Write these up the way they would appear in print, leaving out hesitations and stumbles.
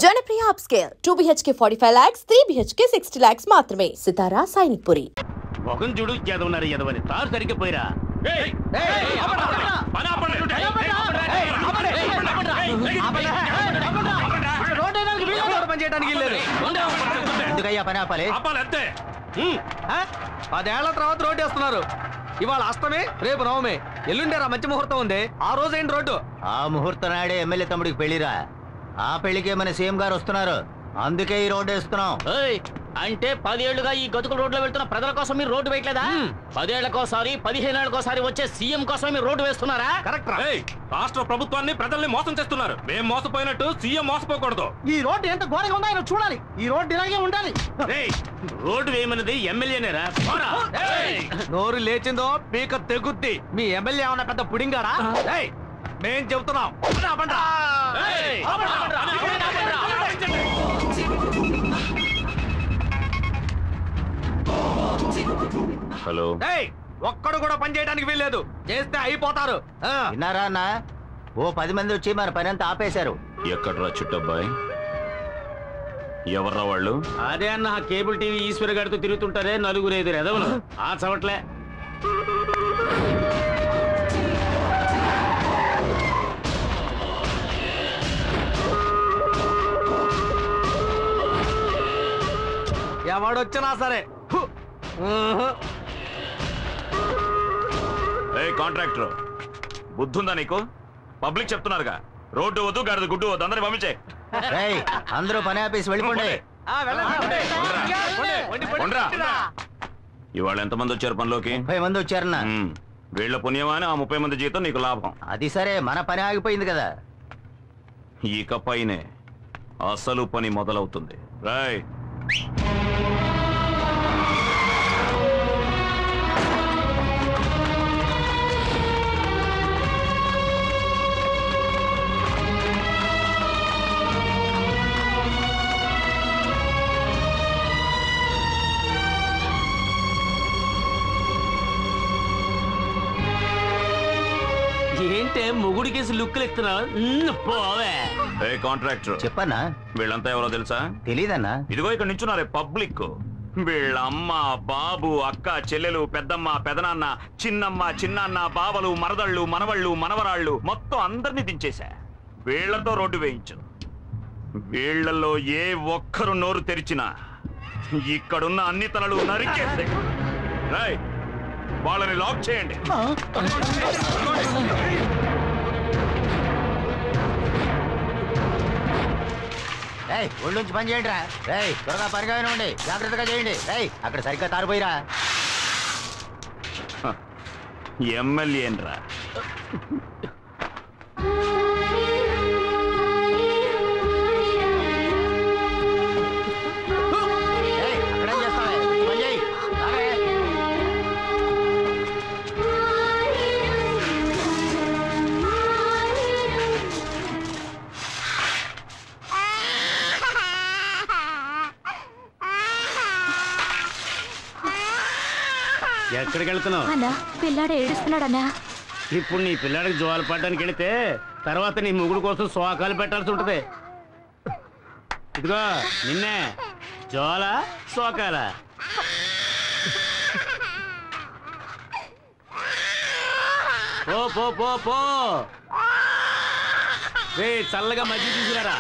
Janapriya upscale 2 BHK 45 lakhs, 3 BHK 60 lakhs మాత్రమే. సితారా సైనిక్పురి. మొగం చూడు ఎదవన్నారు ఎదవని తారు సరిగ్గా పోయిరా. ఎందుకయ్యా పని ఆపాలి? అంతే. 10 ఏళ్ల తర్వాత రోడ్డు వేస్తున్నారు. ఇవాళ అష్టమి, రేపు నవమి, ఎల్లుండేరా మంచి ముహూర్తం ఉంది. ఆ రోజు ఏంటి రోడ్డు? ఆ ముహూర్తం నాడే ఎమ్మెల్యే తమ్ముడికి పెళ్లిరా. ఆ పెళ్లికే మన సీఎం గారు వస్తున్నారు. అందుకే ఈ రోడ్డు వేస్తున్నాం. అంటే 10 ఏళ్లుగా ఈ గతుకుల రోడ్లో వెళ్తున్న ప్రజల కోసం మీరు రోడ్డు వేయట్లేదా? 10 ఏళ్లకోసారి 15 ఏళ్లకోసారి వచ్చే సీఎం కోసం మీరు రోడ్డు వేస్తున్నారా? కరెక్ట్. రాష్ట్ర ప్రభుత్వాన్ని ప్రజల్ని మోసం చేస్తున్నారు. మేము మోసపోయినట్టు సీఎం మోసపోకూడదు. ఈ రోడ్డు ఎంత ఘోరంగా ఉందో ఆయన చూడాలి. ఈ రోడ్డు ఇలాగే ఉండాలి. రోడ్డు వేయమన్నది ఎమ్మెల్యేనేరా? నోరు లేచిందో పీక తెగుద్ది. మీ ఎమ్మెల్యే ఏమన్నా పెద్ద పుడింగాడా? మేం చెబుతున్నాం. హలో. ఒక్కడు కూడా పని చేయడానికి వీల్లేదు. చేస్తే అయిపోతారు. విన్నారా అన్న? ఓ 10 మంది వచ్చి మన పని అంతా ఆపేశారు. ఎక్కడ్రా చుట్టబ్బాయి? ఎవర్రా వాళ్ళు? అదే అన్న కేబుల్ టీవీ ఈశ్వర్ గారితో తిరుగుతుంటారే నలుగురు ఎదురు ఎదవలు. ఆ చవట్లే. ఎవడొచ్చినా సరే. కాంట్రాక్టర్ బుద్ధుందా నీకు? పబ్లిక్ చెప్తున్నారుగా రోడ్డు వద్దు, గాడిద గుడ్డు వద్దు, అందరిని పంపించే. అందరూ పని ఆపేసి వెళ్ళిపోండి. ఇవాళ ఎంతమంది వచ్చారు పనిలోకి? 30 మంది వచ్చారన్నా. వీళ్ళ పుణ్యమా అని ఆ 30 మంది జీతం నీకు లాభం. అది సరే, మన పని ఆగిపోయింది కదా. ఇకపైనే అసలు పని మొదలవుతుంది. రాయ్. ఏంటే మొగుడికేసి లుక్కులు ఇస్తున్నావు? పోవే. కాంట్రాక్టర్ చెప్పన్నా. వీళ్ళంతా ఎవరో తెలుసా? తెలీదన్నా. ఇదిగో ఇక్కడ నించున్నారే పబ్లిక్. వీళ్ళ అమ్మ, బాబు, అక్క, చెల్లెలు, పెద్దమ్మ, పెదనాన్న, చిన్నమ్మ, చిన్నాన్న, బావలు, మరదళ్ళు, మనవళ్ళు, మనవరాళ్ళు మొత్తం అందరినీ దించేశా. వీళ్లతో రోడ్డు వేయించు. వీళ్లలో ఏ ఒక్కరు నోరు తెరిచినా ఇక్కడున్న అన్ని తలలు నరికేస్తే వాళ్ళని లాక్ చేయండి. ఒళ్ళుంచి పని చేయండి రా. త్వరగా పనిగా ఉండి జాగ్రత్తగా చేయండి. అక్కడ సరిగ్గా తారిపోయిరా. ఎమ్మెల్యేనరా? అక్కడేం చేస్తావే? పని చేయి. ఎక్కడికి వెళ్తున్నావు? అన్నా, పిల్లాడు ఏడుస్తున్నాడన్నా. ఇప్పుడు నీ పిల్లాడికి జోలు పడడానికి వెళితే తర్వాత నీ ముగుడు కోసం శోకాలు పెట్టాల్సి ఉంటది. ఇదిగో నిన్నే జోల శోకాల. పో పో పో పో. చల్లగా మజ్జిగ తీసుకురారా.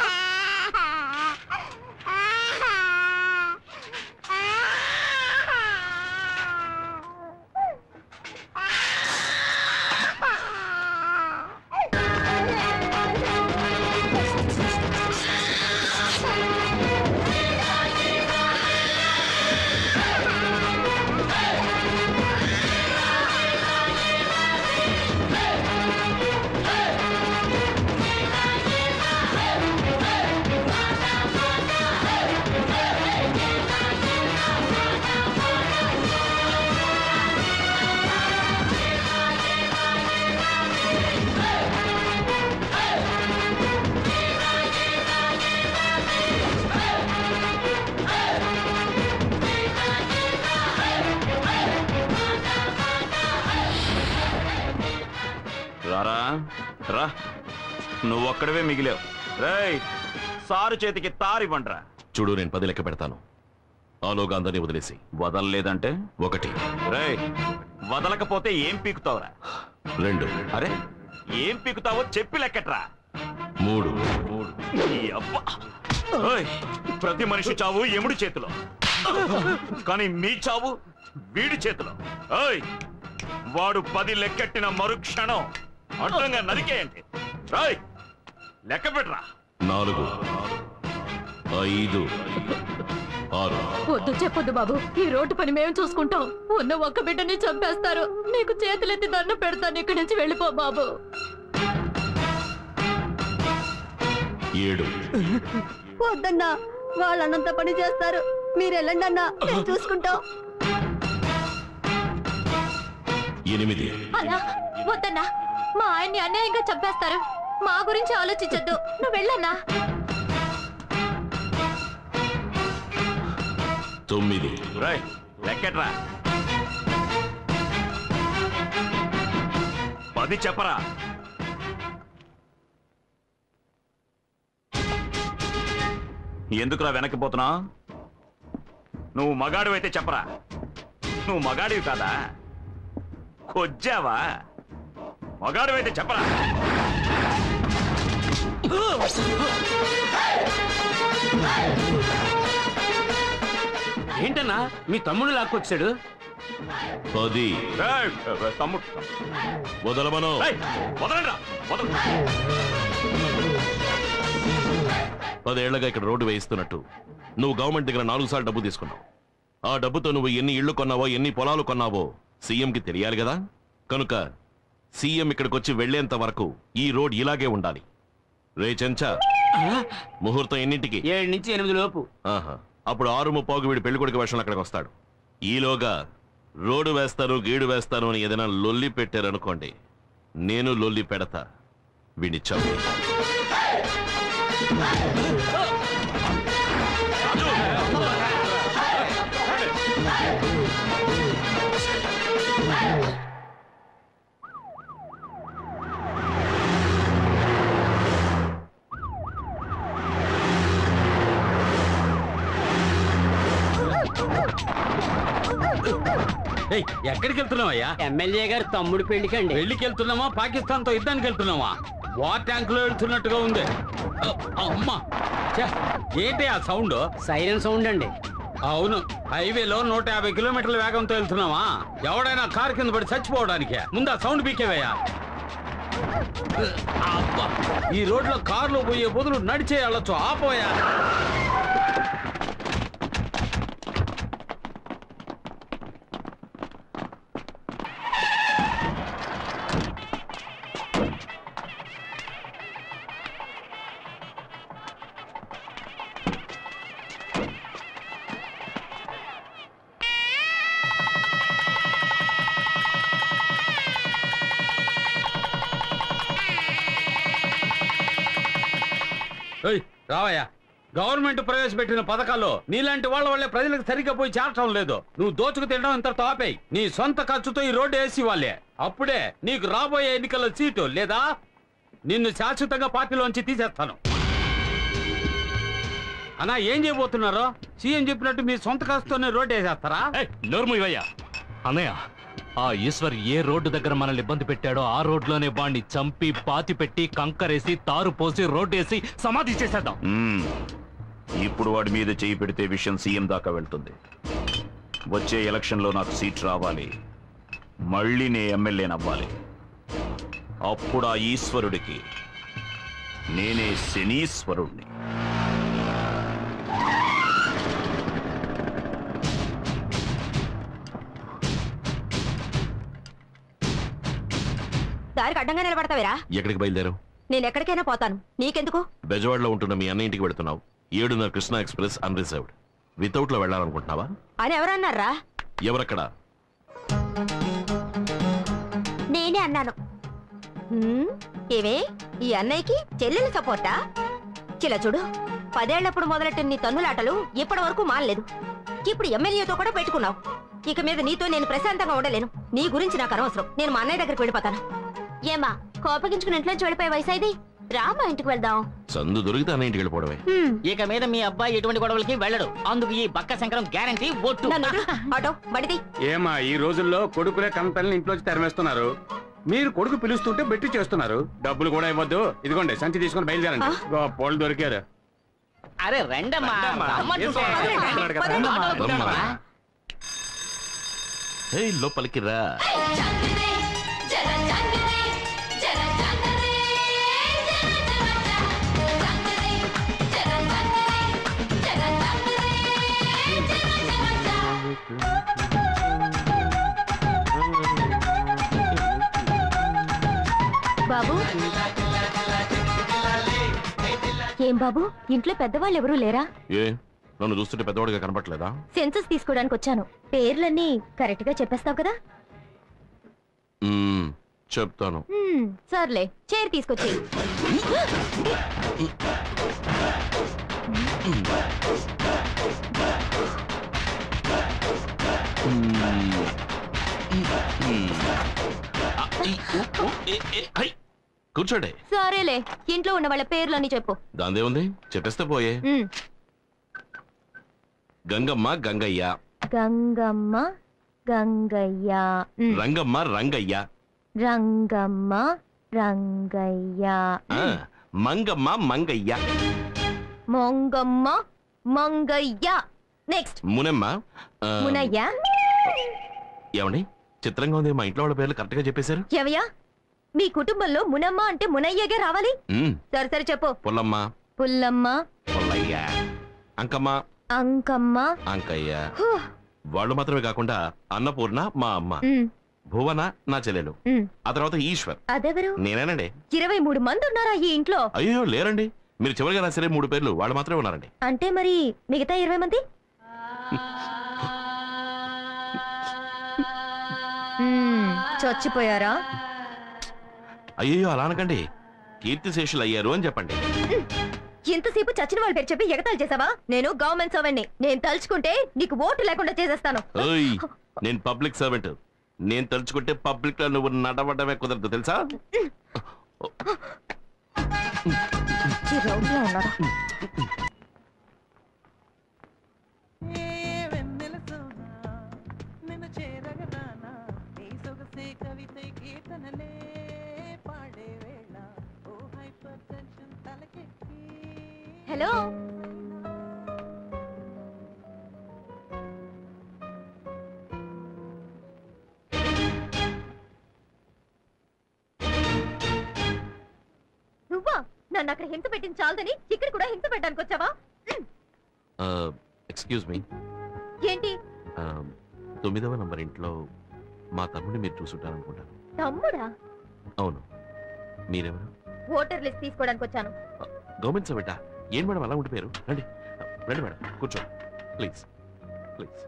రారా రా, నువ్వొక్కడవే మిగిలావు. రేయ్ సారు చేతికి తారివ్వండ్రా. చూడు, నేను 10 లెక్క పెడతాను. ఆలోగా అందరినీ వదిలేసి. వదలలేదంటే 1 రేయ్, వదలకపోతే ఏం పీకుతావురా? 2 అరే, ఏం పీకుతావో చెప్పి లెక్కట్రా. 3 ఈ అబ్బా. ఓయ్, ప్రతి మనిషి చావు ఎముడి చేతిలో, కానీ మీ చావు వీడి చేతిలో. ఓయ్, వాడు 10 లెక్కెట్టిన మరుక్షణం అడ్డంగా నరికేయండి. రాయ్, లెక్క పెట్టరా. 4 5 6. వద్దు, చెప్పొద్దు బాబు. ఈ రోడ్డు పని మేము చూసుకుంటాం. ఉన్న ఒక్క బిడ్డని చంపేస్తారు. నీకు చేతులెత్తి దండం పెడతాను. ఇక్కడి నుంచి వెళ్ళిపో బాబు. 7 వద్దన్నా, వాళ్ళన్నంత పని చేస్తారు. మీరు వెళ్ళండి అన్నా, నేను చూసుకుంటాం. 8 అన్నా, వద్దన్నా. మా ఆయన్ని అన్యాయంగా చంపేస్తారు. మా గురించి ఆలోచించొద్దు. నువ్వు వెళ్ళన్నా. 9 రాయ్, లెక్కట్రా. 10 చెప్పరా. ఎందుకురా వెనక్కిపోతున్నా? నువ్వు మగాడివైతే చెప్పరా. నువ్వు మగాడివి కాదా? కొజ్జావా? మగాడివైతే చెప్పరా. ఏంటన్నా మీ తమ్ముడు లాక్కొచ్చాడు? 10 రేయ్, తమ్ముడు వదలమను. రేయ్, వదలండ్రా, వదలు. 10 ఏళ్లగా ఇక్కడ రోడ్డు వేయిస్తున్నట్టు నువ్వు గవర్నమెంట్ దగ్గర 4 సార్లు డబ్బు తీసుకున్నావు. ఆ డబ్బుతో నువ్వు ఎన్ని ఇళ్లు కొన్నావో, ఎన్ని పొలాలు కొన్నావో సీఎంకి తెలియాలి కదా. కనుక సీఎం ఇక్కడికి వచ్చి వెళ్లేంత వరకు ఈ రోడ్ ఇలాగే ఉండాలి. రే చెంచా, ముహూర్తం ఎన్నింటికి? 7 నుంచి 8 లోపు. ఆహా, అప్పుడు 6:30 వీడి పెళ్లికొడుకు వర్షంలో అక్కడికి వస్తాడు. ఈలోగా రోడ్డు వేస్తాను, గీడు వేస్తాను అని ఏదైనా లొల్లి పెట్టారనుకోండి, నేను లొల్లి పెడతా. వీడిని చంపి. ఎక్కడికి వెళ్తున్నావయ్యా? ఎమ్మెల్యే గారు తమ్ముడు పెళ్లికండి. పెళ్లికి వెళ్తున్నావా, పాకిస్తాన్ తో యుద్ధానికి వెళ్తున్నావా? వార్ ట్యాంక్ లో వెళ్తున్నట్టుగా ఉంది. అమ్మా, ఏంటి ఆ సౌండ్? సైరన్ సౌండ్ అండి. అవును, హైవేలో 150 కిలోమీటర్ల వేగంతో వెళ్తున్నావా? ఎవడైనా కారు కింద పడి చచ్చిపోవడానికే. ముందు ఆ సౌండ్ పీకేవయ్యా. అబ్బా, ఈ రోడ్లో కార్లో పోయే బదులు నడిచే వెళ్ళొచ్చు. ఆపోయా. రావయ్యా. గవర్నమెంట్ ప్రవేశపెట్టిన పథకాల్లో నీలాంటి వాళ్ళ వల్లే ప్రజలకు సరిగ్గా పోయి చేరటం లేదు. నువ్వు దోచుకు తినడం ఇంత తాపేయి. నీ సొంత ఖర్చుతో ఈ రోడ్డు వేసి వాళ్ళే. అప్పుడే నీకు రాబోయే ఎన్నికల్లో సీటు, లేదా నిన్ను శాశ్వతంగా పార్టీలోంచి తీసేస్తాను. అన్నా, ఏం చేయబోతున్నారో? సీఎం చెప్పినట్టు మీ సొంత ఖర్చుతోనే రోడ్డు వేసేస్తారా? నోర్మయ్యా అన్నయ్య, ఆ ఈశ్వర్ ఏ రోడ్డు దగ్గర మనల్ని ఇబ్బంది పెట్టాడో ఆ రోడ్లోనే వాడిని చంపి, పాతి పెట్టి, కంకరేసి, తారు పోసి, రోడ్డు వేసి సమాధి చేసేద్దాం. ఇప్పుడు వాడి మీద చేయి పెడితే విషయం సీఎం దాకా వెళ్తుంది. వచ్చే ఎలక్షన్లో నాకు సీట్ రావాలి, మళ్ళీ నే ఎమ్మెల్యేనవ్వాలి. అప్పుడు ఆ ఈశ్వరుడికి నేనే శనీశ్వరుణ్ణి. దారికి అడ్డంగా నిలబడతావేరా? ఎక్కడికి బయలుదేరావు? నేను ఎక్కడికైనా పోతాను, నీకెందుకు? బెజవాడలో ఉంటున్న మీ అన్న ఇంటికి వెళుతున్నావు. 7:30 కృష్ణా ఎక్స్ప్రెస్ అన్రిజర్వ్డ్. వితౌట్ లో వెళ్ళాలనుకుంటున్నావా? అని ఎవరన్నారా? ఎవరక్కడ? నేనే అన్నాను. ఏవే, ఈ అన్నయ్యకి చెల్లెలు సపోర్టా? చిలా చూడు, 10 ఏళ్లప్పుడు మొదలెట్టిన నీ తన్నులాటలు ఇప్పటి వరకు మానలేదు. ఇప్పుడు ఎమ్మెల్యేతో కూడా పెట్టుకున్నావు. ఇక మీద నీతో నేను ప్రశాంతంగా ఉండలేను. నీ గురించి నాకు అనవసరం. నేను మా అన్నయ్య దగ్గరికి వెళ్ళిపోతాను. ఏమా, కోపగించుకుని ఇంట్లోంచి వెళ్ళిపోయే వయసు ఇది? రామా ఇంటికి వెళ్దాం. సందు దొరికితే అన్న ఇంటికి వెళ్ళిపోవడమే. ఇక మీద మీ అబ్బాయి ఎటువంటి గొడవలకి వెళ్ళడు. అందుకు ఈ బక్క శంకరం గ్యారంటీ ఒట్టు. ఆటో బడిది. ఏమా ఈ రోజుల్లో కొడుకులే కంపెనీలు ఇంట్లోంచి తరిమేస్తున్నారు. మీరు కొడుకు పిలుస్తుంటే బెట్టి చేస్తున్నారు. డబ్బులు కూడా ఇవ్వద్దు. ఇదిగోండి సంచి తీసుకొని బయలుదేరండి. పోలు దొరికారు. అరే రండమ్మా. లోపలికి రా. బాబు, ఏం బాబు ఇంట్లో పెద్దవాళ్ళు ఎవరూ లేరా? ఏ నన్ను చూస్తుంటే పెద్దవాడిగా కనపట్లేదా? సెన్సస్ తీసుకోవడానికి వచ్చాను. పేర్లన్నీ కరెక్ట్ గా చెప్పేస్తావు కదా? చెప్తాను. సర్లే, చైర్ తీసుకొచ్చి. కూర్చోండి. సరేలే, ఇంట్లో ఉన్న వాళ్ళ పేర్లన్నీ చెప్పు. దాందే ఉంది, చెప్పేస్తే పోయే. గంగమ్మ గంగయ్య. గంగమ్మ గంగయ్య. రంగమ్మ రంగయ్య. రంగమ్మ రంగయ్య. మంగమ్మ మంగయ్య. మొంగమ్మ మంగయ్య. నెక్స్ట్ మునమ్మ. మునయ్య. ఏమండి చిత్రంగా ఉంది, మా ఇంట్లో వాళ్ళ పేర్లు కరెక్ట్ గా చెప్పేశారు. ఎవయ్యా, మీ కుటుంబంలో మునమ్మ అంటే మునయ్యగే రావాలి. సరే సరే చెప్పు. పుల్లమ్మ. పుల్లమ్మ. పుల్లయ్య. అంకమ్మ. అంకమ్మ. అంకయ్య. వాళ్ళు మాత్రమే కాకుండా అన్నపూర్ణ మా అమ్మ, భువన నా చెల్లెలు, ఆ తర్వాత ఈశ్వర్. అదెవరు? నేనేనండి. 23 మంది ఉన్నారా ఈ ఇంట్లో? అయ్యో లేరండి, మీరు చివరిగా నా సరే 3 పేర్లు వాళ్ళు మాత్రమే ఉన్నారండి. అంటే మరి మిగతా 20 మంది? చచ్చిపోయారా? అయ్యో అలా అనకండి, కీర్తిశేషులు అయ్యారు అని చెప్పండి. ఇంతసేపు చచ్చిన వాళ్ళ పేరు చెప్పి ఎగతాళి చేసావా? నేను గవర్నమెంట్ సర్వెంట్ని. నేను తలుచుకుంటే నీకు ఓటు లేకుండా చేసేస్తాను. నేను పబ్లిక్ సర్వెంట్. నేను తలుచుకుంటే పబ్లిక్ లో నువ్వు నడవడమే కుదరదు తెలుసా? హలో, నువ్వా? నన్ను అక్కడ హింస పెట్టింది చాలదని ఇక్కడ కూడా హింస పెట్టడానికి వచ్చావా? Excuse me. ఏంటి? 9వ నంబర్ ఇంట్లో మా తమ్ముడిని మీరు చూసుంటారనుకుంటాను. తమ్ముడా? అవును. మీరెవరు? ఓటర్ లిస్ట్ తీసుకోవడానికి వచ్చాను. గవర్నమెంట్ సర్వెంటా? ఏం మేడం అలా ఉండిపోయారు? రండి రండి మేడం, కూర్చోండి ప్లీజ్ ప్లీజ్.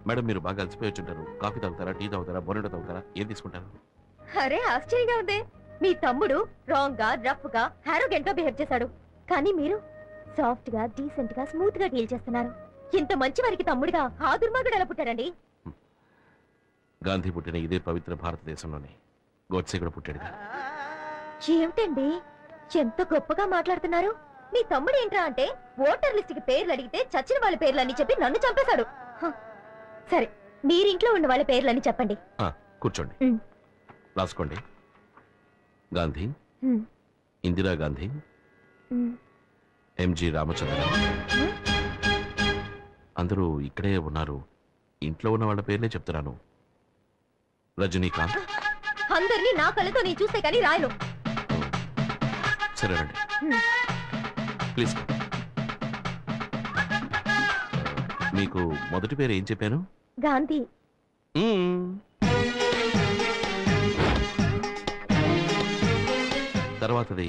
మేడం మీరు బాగా అలసిపోయి వచ్చుంటారు. కాఫీ తాగుతారా, టీ తాగుతారా, బోనెటో తాగుతారా, ఏం తీసుకుంటారు? అరే ఆశ్చర్యంగా ఉంది. మీ తమ్ముడు రాంగ్ గా, రఫ్ గా, హారోగెంట్ గా బిహేవ్ చేశాడు. కానీ మీరు సాఫ్ట్ గా, డీసెంట్ గా, స్మూత్ గా డీల్ చేస్తున్నారు. ఇంత మంచి వారికి తమ్ముడిగా ఆ దుర్మార్గుడు ఎలా పుట్టాడండి? గాంధీ పుట్టిన ఇదే పవిత్ర భారతదేశంలోనే గోడ్సే కూడా పుట్టాడుగా. ఏమిటండి ఎంత గొప్పగా మాట్లాడుతున్నారు? మీ తమ్ముడు ఏంట్రా అంటే ఓటర్ లిస్ట్ కి పేర్లు అడిగితే చచ్చిన వాళ్ళ పేర్లని చెప్పి నన్ను చంపేశాడు. సరే, మీరింట్లో ఉన్న వాళ్ళ పేర్లని చెప్పండి. కూర్చోండి, రాసుకోండి. గాంధీ, ఇందిరా గాంధీ, ఎంజి రామచంద్ర. అందరూ ఇక్కడే ఉన్నారు. ఇంట్లో ఉన్న వాళ్ళ పేర్లే చెప్తున్నాను. రజనీకాంత్. అందరినీ నా కళ్ళతో నేను చూస్తే కానీ రాయను. సరేనండి, ప్లీజ్. మీకు మొదటి పేరు ఏం చెప్పాను? గాంధీ. తర్వాతది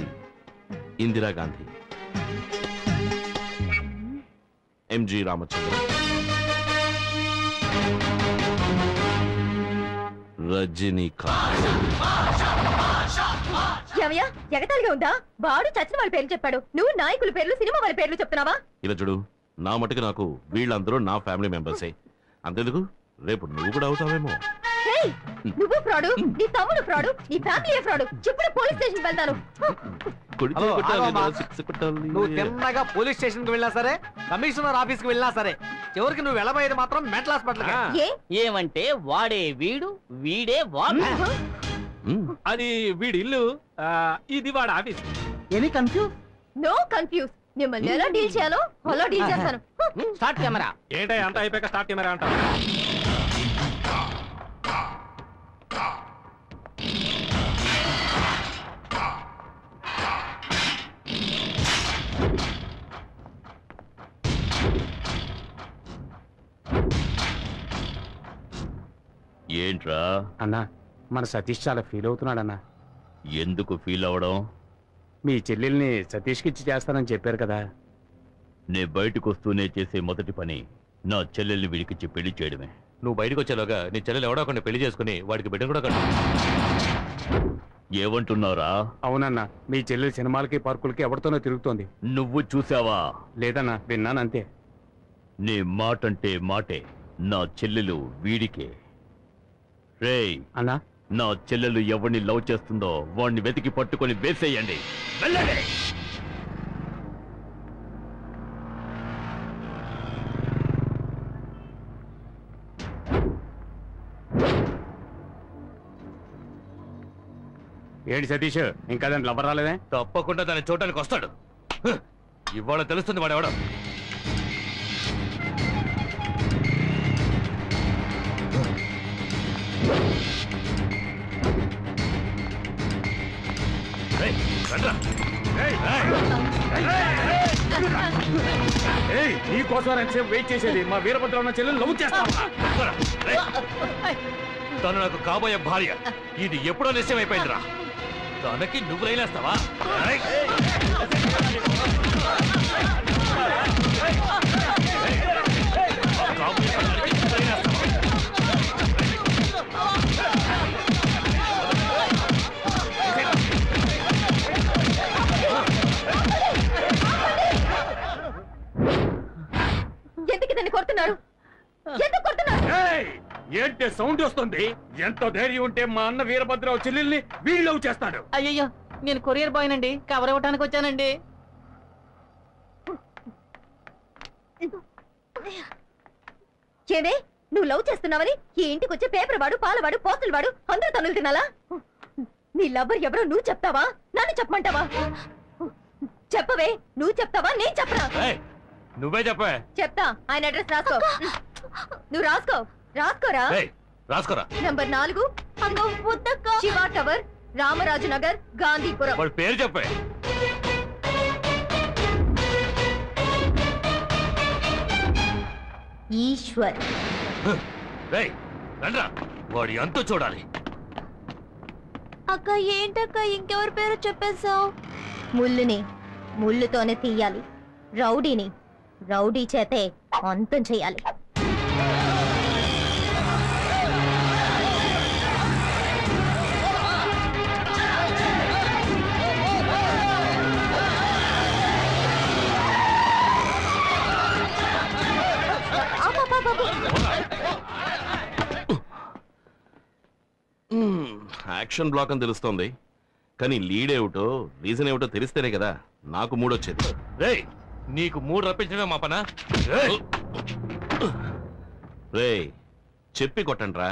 ఇందిరా గాంధీ, ఎంజి రామచంద్ర, రజనీకాంత్. ఏమయ్యా, ఎగతాళిగా ఉందా? వాడు చచ్చిన వాళ్ళ పేర్లు చెప్పాడు, నువ్వు నాయకుల పేర్లు, సినిమా వాళ్ళ పేర్లు చెప్తున్నావా? ఇలా చూడు, నా మటుకు నాకు వీళ్ళందరూ నా ఫ్యామిలీ మెంబర్సే. అంతెందుకు, రేపు నువ్వు కూడా అవుతావేమో. నువ్వు ఫ్రాడు, నీ తమ్ముడు ఫ్రాడు, నీ ఫ్యామిలీ ఫ్రాడు. ఇప్పుడు పోలీస్ స్టేషన్ వెళ్తాను. నువ్వు తిన్నగా పోలీస్ స్టేషన్ కి వెళ్ళినా సరే, కమిషనర్ ఆఫీస్ కి వెళ్ళినా సరే, చివరికి నువ్వు వెళ్ళబోయేది మాత్రం మెంటల్ హాస్పిటల్. ఏమంటే వాడే వీడు, వీడే వాడు. అది వీడి ఇల్లు, ఇది వాడు office. Any confuse? No confuse. మిమ్మల్ని ఎలా డీల్ చేయాలో అలా డీల్ చేస్తాను. Start camera. ఏంటో అంత అయిపోయాక స్టార్ట్ కెమెరా అంట. ఏంట్రా అన్నా, మన సతీష్ చాలా ఫీల్ అవుతున్నాడన్నా. ఎందుకు ఫీల్ అవడం? మీ చెల్లెల్ని సతీష్కి ఇచ్చి చేస్తానని చెప్పారు కదా. నే బయటకు వస్తూనే చేసే మొదటి పని నా చెల్లెల్ని వీడికిచ్చి పెళ్లి చేయడమే. నువ్వు బయటకు వచ్చేలోగా నీ చెల్లెలు ఎవడో కొన్ని పెళ్లి చేసుకుని వాడికి బిడ్డను కూడా కట్టు. ఏమంటున్నారా? అవునన్నా, మీ చెల్లెలు సినిమాలకి పార్కులకి ఎవరితోనో తిరుగుతోంది. నువ్వు చూసావా? లేదన్నా, విన్నానంతే. నీ మాటంటే మాటే. నా చెల్లెలు వీడికే. రేయ్ అన్నా, నా చెల్లెలు ఎవరిని లవ్ చేస్తుందో వాడిని వెతికి పట్టుకొని వేసేయండి. వెళ్ళండి. ఏంటి సతీష్, ఇంకా దాని లవర్ రాలేదే? తప్పకుండా దాన్ని చూడటానికి వస్తాడు. ఇవాళ తెలుస్తుంది వాడు ఎవడో. నీకోసం ఎంతసేపు వెయిట్ చేసేది? మా వీరభద్ర ఉన్న చెల్లెలు లవ్ చేస్తావా? తను నాకు కాబోయే భార్య. ఇది ఎప్పుడో నిశ్చయం అయిపోయిందిరా. తనకి నువ్వు రైలేస్తావా? ఎందుకు దాన్ని కొడుతున్నారు? ఎందుకు కొడుతున్నారు? ఏంటి సౌండ్ వస్తుంది? ఎంత ధైర్యం ఉంటే మా అన్న వీరభద్రరావు చెల్లెల్ని వీళ్ళు లవ్ చేస్తాడు? అయ్యయ్యో, నేను కొరియర్ బాయ్ నండి, కవర్ ఇవ్వడానికి వచ్చానండి. ఏమే, నువ్వు లవ్ చేస్తున్నావని ఈ ఇంటికి వచ్చే పేపర్ వాడు, పాలవాడు, పోస్టులు వాడు అందరూ తనులు తినాలా? నీ లవ్వర్ ఎవరో నువ్వు చెప్తావా, నన్ను చెప్పమంటావా? చెప్పవే, నువ్వు చెప్తావా, నేను చెప్పరా? నువ్వే చెప్పే. చెప్తా. ఆయన అడ్రస్ రాసుకో. నువ్వు రాసుకోరా. రాసుకోరా. Number 4 Shiva tower, Ramaraju Nagar, Gandhipuram. వాడి పేరు చెప్పే. ఈశ్వర్. రండ్రా, వాడి అంతా చూడాలి. అక్క ఏంటక్క ఇంకెవరి పేరు చెప్పేశావు? ముళ్ళుని ముళ్ళుతోనే తీయాలి, రౌడీని రౌడీ చేతే అంతం చెయ్యాలి. యాక్షన్ బ్లాక్ అని తెలుస్తోంది, కానీ లీడ్ ఏమిటో రీజన్ ఏమిటో తెలిస్తేనే కదా నాకు మూడొచ్చేది. రేయ్, నీకు మూడు రప్పించడమే మా పనా? రేయ్, చెప్పి కొట్టండ్రా.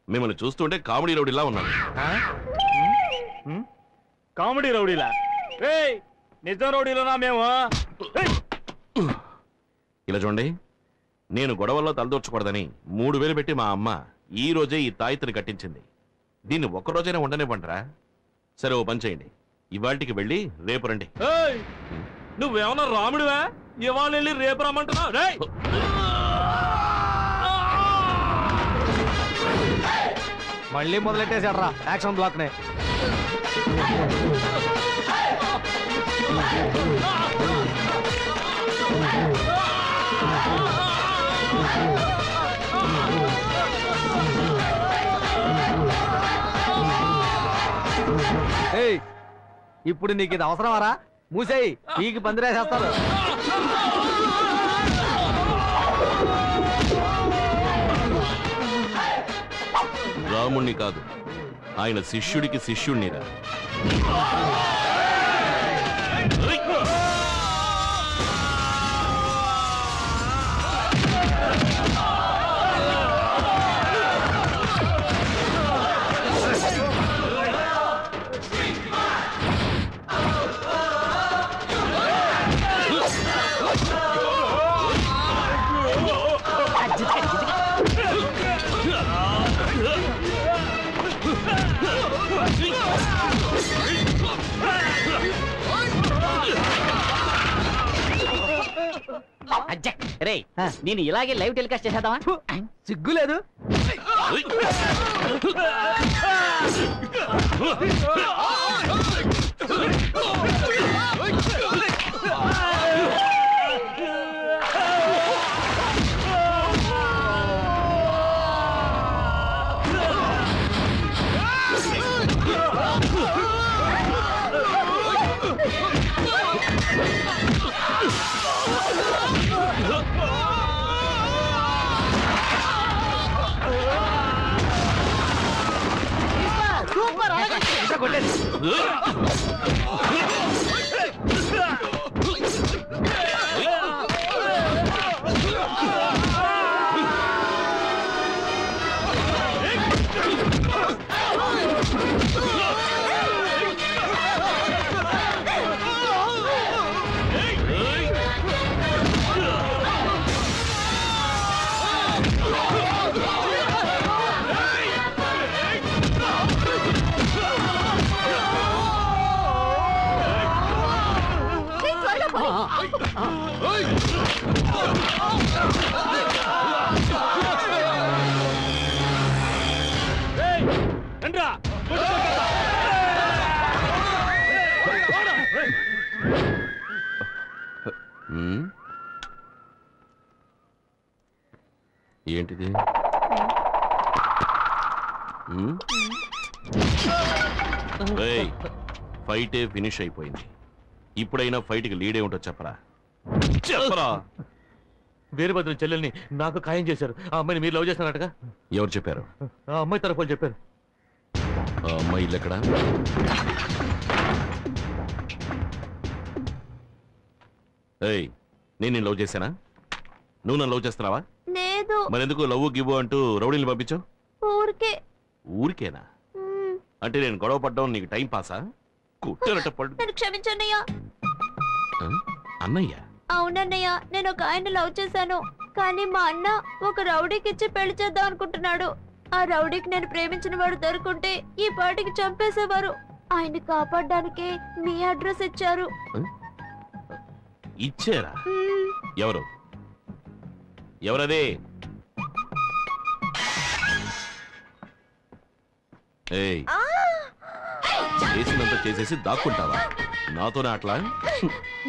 మిమ్మల్ని చూస్తుంటే కామెడీ రౌడీలా ఉన్నాను. కామెడీ రౌడీలా? నిజం రౌడీలోనా మేము? ఇలా చూడండి, నేను గొడవల్లో తలదూర్చకూడదని 3000 పెట్టి మా అమ్మ ఈ రోజే ఈ తాయితని కట్టించింది. దీన్ని ఒక్కరోజైనా ఉండనివ్వండిరా. సరే, ఓ పని చేయండి, ఇవాళకి వెళ్ళి రేపు రండి. నువ్వేమన్నా రాముడివా? ఇవాళ వెళ్ళి రేపు రమ్మంటున్నావు? మళ్ళీ మొదలెట్టేశాడ్రా యాక్షన్ బ్లాక్ నే. ఇప్పుడు నీకు ఇది అవసరమారా? మూసేయి, నీకు పందిరేసేస్తారు. రాముణ్ణి కాదు, ఆయన శిష్యుడికి శిష్యుణ్ణిరా. రే నేను ఇలాగే లైవ్ టెలికాస్ట్ చేసేద్దామా? సిగ్గులేదు. ఏంటిది? ఫైటే ఫినిష్ అయిపోయింది. ఇప్పుడైనా ఫైట్కి లీడే ఉంటో చెప్పరా. చెప్పరా. వీరభద్రం చెల్లెల్ని నాకు ఖాయం చేశారు. ఆ అమ్మాయిని మీరు లవ్ చేస్తున్నారటగా? ఎవరు చెప్పారు? ఆ అమ్మాయి తరఫు వాళ్ళు చెప్పారు. ఆ అమ్మాయి ఇల్లు ఎక్కడా? నేను లవ్ చేశానా? నువ్వు నన్ను లవ్ చేస్తున్నావా? లేదు. మరెందుకు లవ్ గివ్వు అంటూ రౌడీని పంపించావు? ఊరికే. ఊరికేనా? అంటే నేను గొడవ పడ్డం నీకు టైం పాసా? కుట్టనట్ట పడు. నన్ను క్షమించన్నయ్యా. అన్నయ్య? అవునన్నయ్య, నేను ఒక ఆయన లవ్ చేశాను. కానీ మా అన్న ఒక రౌడీకి ఇచ్చి పెళ్లి చేద్దాం అనుకుంటున్నాడు. ఆ రౌడీకి నేను ప్రేమించిన వాడు దొరుకుంటే ఈ పాటికి చంపేసేవారు. ఆయన కాపాడడానికి మీ అడ్రస్ ఇచ్చారు. ఇచ్చారా? ఎవరు? ఎవరదే? చేసినంత చేసేసి దాక్కుంటావా? నాతోనే అట్లా?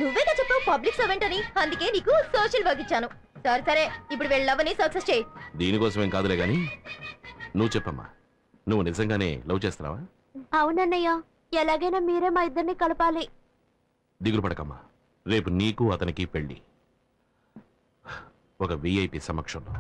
నువ్వేగా చెప్పావు పబ్లిక్ సర్వెంట్ అని, అందుకే నీకు సోషల్ వర్క్ ఇచ్చాను. సరే సరే, ఇప్పుడు వెళ్ళవని సక్సెస్ చేయి. దీనికోసమేం కాదులే గాని నువ్వు చెప్పమ్మా, నువ్వు నిజంగానే లవ్ చేస్తున్నావా? అవునన్నయ్య, ఎలాగైనా మీరే మా ఇద్దరిని కలపాలి. దిగులు పడకమ్మా, రేపు నీకు అతనికి పెళ్లి. ఒక విఐపి సమక్షంలో.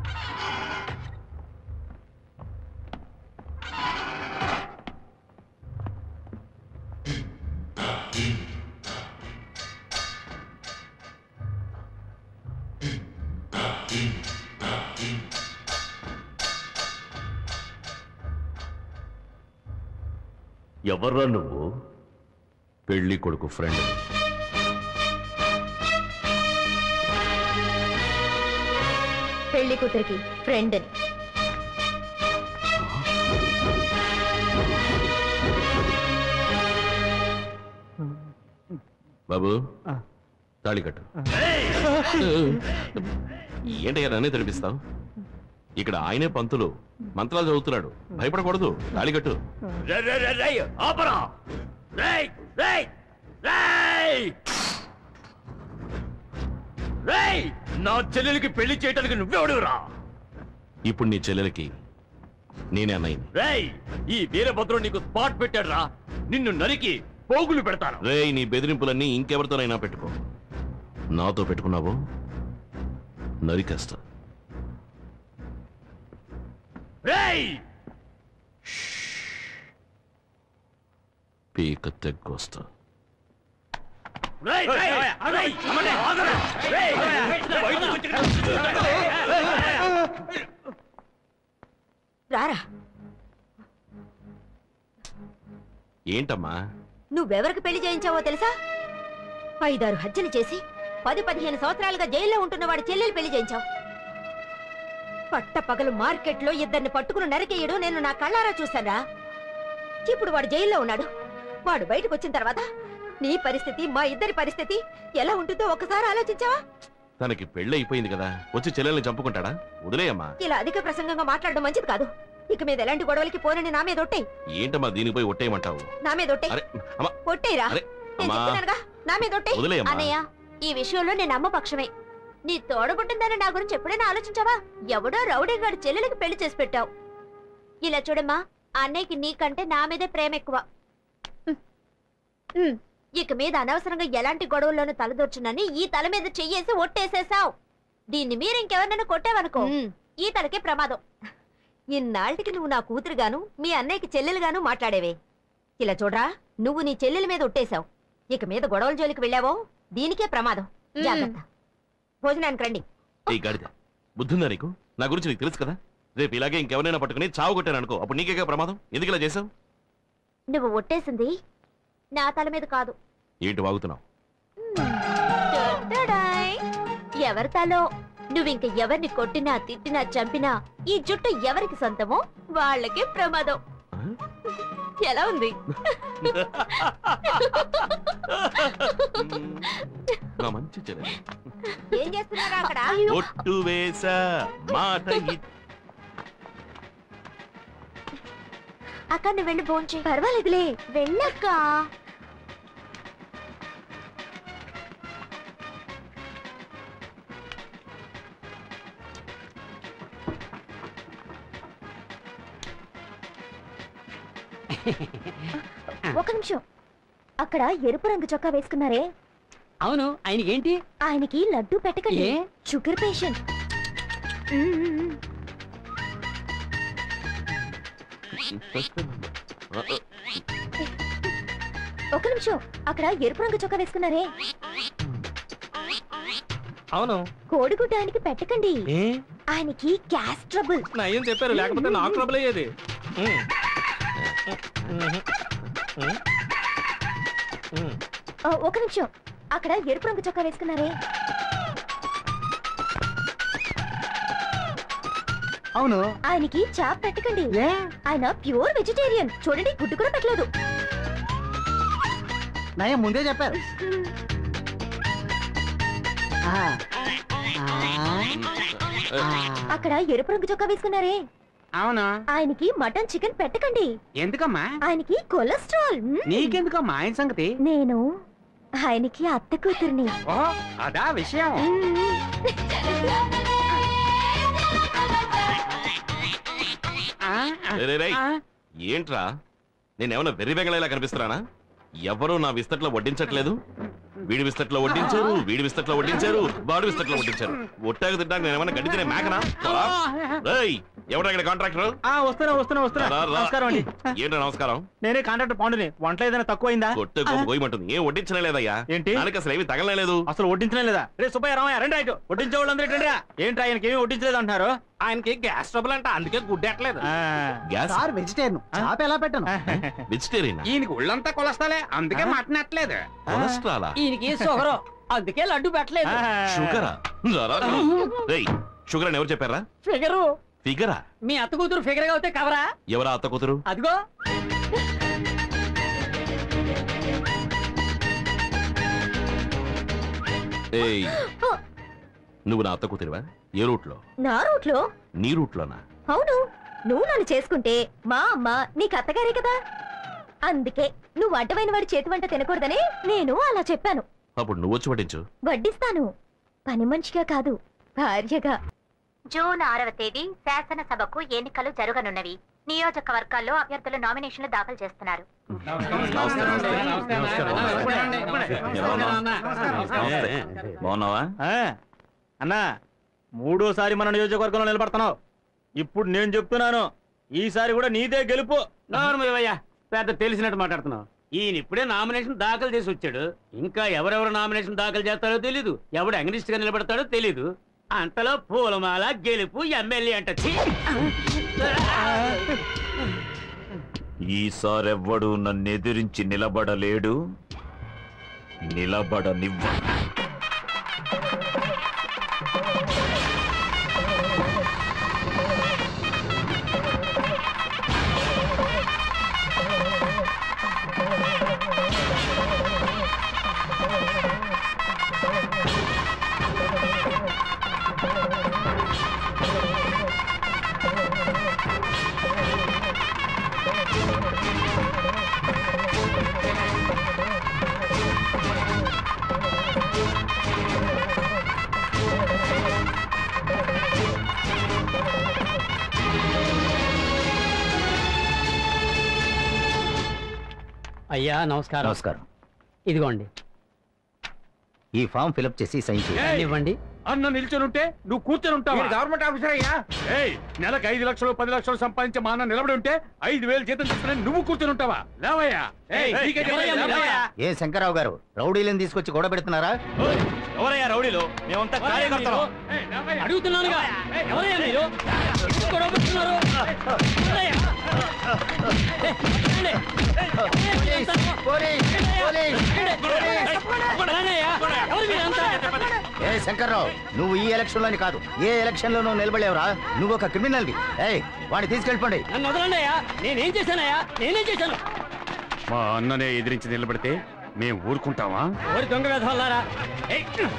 ఎవర్రా నువ్వు? పెళ్లి కొడుకు ఫ్రెండ్. పెళ్లి కూతురికి ఫ్రెండ్ అని. బాబు తాళి కట్టు. ఏంటయ్యా నన్నే తడిపిస్తావు? ఇక్కడ ఆయనే పంతులు, మంత్రాలు చదువుతున్నాడు. భయపడకూడదు. తాళి కట్టు. నా చెల్లెలికి పెళ్లి చేయడానికి నువ్వెవడురా? ఇప్పుడు నీ చెల్లెలకి నేనే అన్నయ్యని. రేయ్, ఈ వీరభద్రం నీకు స్పాట్ పెట్టాడు రా. నిన్ను నరికి పోగులు పెడతాను. రేయ్, నీ బెదిరింపులన్నీ ఇంకెవరితోనైనా పెట్టుకో. నాతో పెట్టుకున్నావు నరికేస్తా. రేయ్, పీక తెగ్గొస్తా. రారా. ఏంటమ్మా? నువ్వెవరికి పెళ్లి చేయించావో తెలుసా? 5-6 హత్యలు చేసి 10-15 సంవత్సరాలుగా జైల్లో ఉంటున్న వాడి చెల్లెలు పెళ్లి చేయించావు. పట్టపగలు మార్కెట్లో ఇద్దరిని పట్టుకుని నరికేయడం నేను నా కళ్ళారా చూశానా. ఇప్పుడు వాడు జైల్లో ఉన్నాడు. వాడు బయటకు వచ్చిన తర్వాత నీ పరిస్థితి, మా ఇద్దరి పరిస్థితి ఎలా ఉంటుందో ఒకసారి ఆలోచించావా? తనకి పెళ్లి అయిపోయింది కదా, వచ్చి చెల్లెల్ని చంపుకుంటాడా? వదిలేయమ్మా. ఇలా అధిక ప్రసంగంగా మాట్లాడడం మంచిది కాదు. ఇక మీద ఎలాంటి గొడవలకి పోనని నా మీద ఒట్టేయ్. ఏంటమ్మా దీనిపై ఒట్టేయమంటావు? నా మీద ఒట్టేయ్. ఒట్టేయరా. నేను చెప్తున్నానుగా, నా మీద ఒట్టేయ్. వదిలేయమ్మా. అన్నయ్య, ఈ విషయంలో నేను అమ్మ పక్షమే. నీ తోడబుట్టిందని నా గురించి ఎప్పుడైనా ఆలోచించావా? ఎవడో రౌడీ గారి చెల్లెలకి పెళ్లి చేసి పెట్టావు. ఇలా చూడమ్మా, అన్నయ్యకి నీకంటే నా మీదే ప్రేమ ఎక్కువ. ఇక మీద అనవసరంగా ఎలాంటి గొడవల్లోనూ తలదొచ్చునని ఈ తల మీద చెయ్యేసి ఒట్టేసేసావు. దీన్ని మీరు ఇంకెవరినైనా కొట్టావనుకో, ఈ తలకే ప్రమాదం. ఇన్నాళ్ళకి నువ్వు నా కూతురుగాను, మీ అన్నయ్యకి చెల్లెలుగాను మాట్లాడేవే. ఇలా చూడరా, నువ్వు నీ చెల్లెల మీద ఒట్టేశావు. ఇక మీద గొడవల జోలికి వెళ్ళావో దీనికే ప్రమాదం. జాగ్రత్త. భోజనానికి రండి. ఈ గాడిద బుద్ధుందా నీకు? నా గురించి నీకు తెలుసు కదా. రేపు ఇలాగే ఇంకెవరైనా పట్టుకుని చావు కొట్టాను అనుకో, అప్పుడు నీకేగా ప్రమాదం. ఎందుకు ఇలా చేసావు? నువ్వు ఒట్టేసింది నా తల మీద కాదు. ఏంటి వాగుతున్నావు? ఎవరి తలో. నువ్వింక ఎవరిని కొట్టినా, తిట్టినా, చంపినా ఈ జుట్టు ఎవరికి సొంతమో వాళ్ళకే ప్రమాదం. ఎలా ఉంది? నా మంచి చెల్లెలు. ఏం చేస్తున్నారా అక్కడ? ఒట్టు వేసా మాట అక్క, నువ్వు వెళ్ళి భోంచే. పర్వాలేదులే, వెళ్ళక్క. ఒక నిమిషం. అక్కడ ఎరుపు రంగు చొక్కా వేసుకున్నారే? అవును, ఆయనకి ఏంటి? ఆయనకి లడ్డు పెట్టకండి, షుగర్ పేషెంట్. ఒక నిమిషం. అక్కడ ఎరుపు రంగు చొక్కా వేసుకున్నారే? అవును. కోడిగుడ్డ ఆయనకి పెట్టకండి, ఆయనకి గ్యాస్ ట్రబుల్. ఏం చెప్పారు, లేకపోతే నాకు ట్రబుల్ అయ్యేది. ఒక నిమిషం. అక్కడ ఎరుపు రంగు చొక్కా వేసుకున్నారే? అవును. ఆయనకి చాప్ పెట్టకండి, ఆయన ప్యూర్ వెజిటేరియన్. చూడండి, గుడ్డు కూడా పెట్టలేదు. నయం ముందే చెప్పారు. అక్కడ ఎరుపు రంగు చొక్కా వేసుకున్నారే? అవునా. ఆయనకి మటన్ చికెన్ పెట్టకండి. ఎందుకమ్మా? ఆయనకి కొలెస్ట్రాల్. నీకెందుకమ్మా ఆయన సంగతి? నేను ఆయనకి అత్త కూతుర్ని. అదా విషయం. ఏంట్రా, నేనేమన్నా వెర్రి వెగలేలా కనిపిస్తున్నానా? ఎవరు నా విస్తట్లో వడ్డించట్లేదు. వీడి విస్తట్లో వడ్డించారు, వీడి విస్తట్లో వడ్డించారు, వాడి విస్తట్లో వడ్డించారు. ఒట్టాకు తింటాక నేనేమన్నా గడ్డి తినే మేకనా? ఎవరు ఇక్కడ కాంట్రాక్టర్? నమస్కారం అండి. ఏంటో నమస్కారం. నేనే కాంట్రాక్టర్ పాండుని. వంట ఏదైనా తక్కువైందా? కొట్టే పోయమంటుంది. ఏం వడ్డించనే లేదయ్యా. ఏంటి? దానికి అసలు ఏమి తగలలేదు. అసలు వడ్డించనే లేదా? రే సుబ్బయ్య, రామయ్య, రండి. రైట్. వడ్డించే వాళ్ళందరూ ఏంటంటే ఏంటి, ఆయనకి ఏమి వడ్డించలేదు అంటున్నారు? ఆయనకి గ్యాస్ ట్రబుల్ అంట, అందుకే గుడ్డెట్లేదు. Gas vegetarian. చాప ఎలా పెట్టను? వెజిటేరియన్. ఈయనకి ఒళ్ళంతా కొలస్తాలే, అందుకే మటన్ ఎట్లేదు. కొలెస్ట్రాలా? ఈయనకి షుగర్, అందుకే లడ్డు పెట్టలేదు. షుగరా? షుగర్ అని ఎవరు చెప్పారా? ఫిగరు. ఫిగరా? మీ అత్త కూతురు ఫిగర్ గా అవుతే కవరా? ఎవరా అత్త కూతురు? అదిగో. ఏయ్, నువ్వు నా అత్త కూతురువా? ఏ రూట్ లో? నా రూట్ లో. నీ రూట్ లోనా? అవును. నువ్వు నన్ను చేసుకుంటే మా అమ్మ నీకు అత్తగారే కదా. అందుకే నువ్వు అడ్డమైన వాడి చేతి వంట తినకూడదని నేను అలా చెప్పాను. అప్పుడు నువ్వు వచ్చి వడ్డించు. వడ్డిస్తాను, పని మనిషిగా కాదు, భార్యగా. జూన్ 6వ తేదీ శాసనసభకు ఎన్నికలు జరగనున్నవి. నియోజకవర్గాల్లో అభ్యర్థులు నామినేషన్లు దాఖలు చేస్తున్నారు. బాగున్నావా అన్నా? 3వ సారి మన నియోజకవర్గంలో నిలబడుతున్నావు. ఇప్పుడు నేను చెప్తున్నాను, ఈసారి కూడా నీదే గెలుపు. నోర్మయ్యా, పెద్ద తెలిసినట్టు మాట్లాడుతున్నావు. ఈయన ఇప్పుడే నామినేషన్ దాఖలు చేసి వచ్చాడు. ఇంకా ఎవరెవరు నామినేషన్ దాఖలు చేస్తారో తెలీదు, ఎవడు అగ్నిస్ట్ గా నిలబడతాడో తెలీదు. అంతలో పూలమాల గెలుపు ఎమ్మెల్యే అంట. ఈసారెవ్వడు నన్నెదిరించి నిలబడలేడు, నిలబడనివ్వ. అయ్యా నమస్కారం. నమస్కారం. ఇదిగోండి ఈ ఫామ్ ఫిలప్ చేసి సైన్ చేయండి. ఇవ్వండి. అన్న నిల్చొనుంటే నువ్వు కూర్చొని ఉంటావా? గవర్నమెంట్ ఆఫీసర్ అయ్యా. నెలకు 5 లక్షలు 10 లక్షలు సంపాదించే మా అన్న నిలబడి ఉంటే 5,000 జీతం తీసుకుని నువ్వు కూర్చొని ఉంటావా? లేవయ్యా. ఏ శంకరరావు గారు, రౌడీలను తీసుకొచ్చి గొడవ పెడుతున్నారా? ఎవరయ్యా రౌడీలు? మేమంతా కార్యకర్తలు. అడుగుతున్నానుగా, ఎవరయ్యా మీరు? ఎందుకు గొడవ పెడుతున్నారు? ఏ శంకర్రావు, నువ్వు ఈ ఎలక్షన్ లోని కాదు, ఏ ఎలక్షన్ లో నువ్వు నిలబడలేవురా? నువ్వు ఒక క్రిమినల్వి. వాడిని తీసుకెళ్ళిపోండి. నన్ను వదలండియా. నేనేం చేశానయ్యా? నేనేం చేశాను? మా అన్ననే ఎదిరించి నిలబడితే మేము ఊరుకుంటావా? ఓరి దొంగ వేధవల్లారా,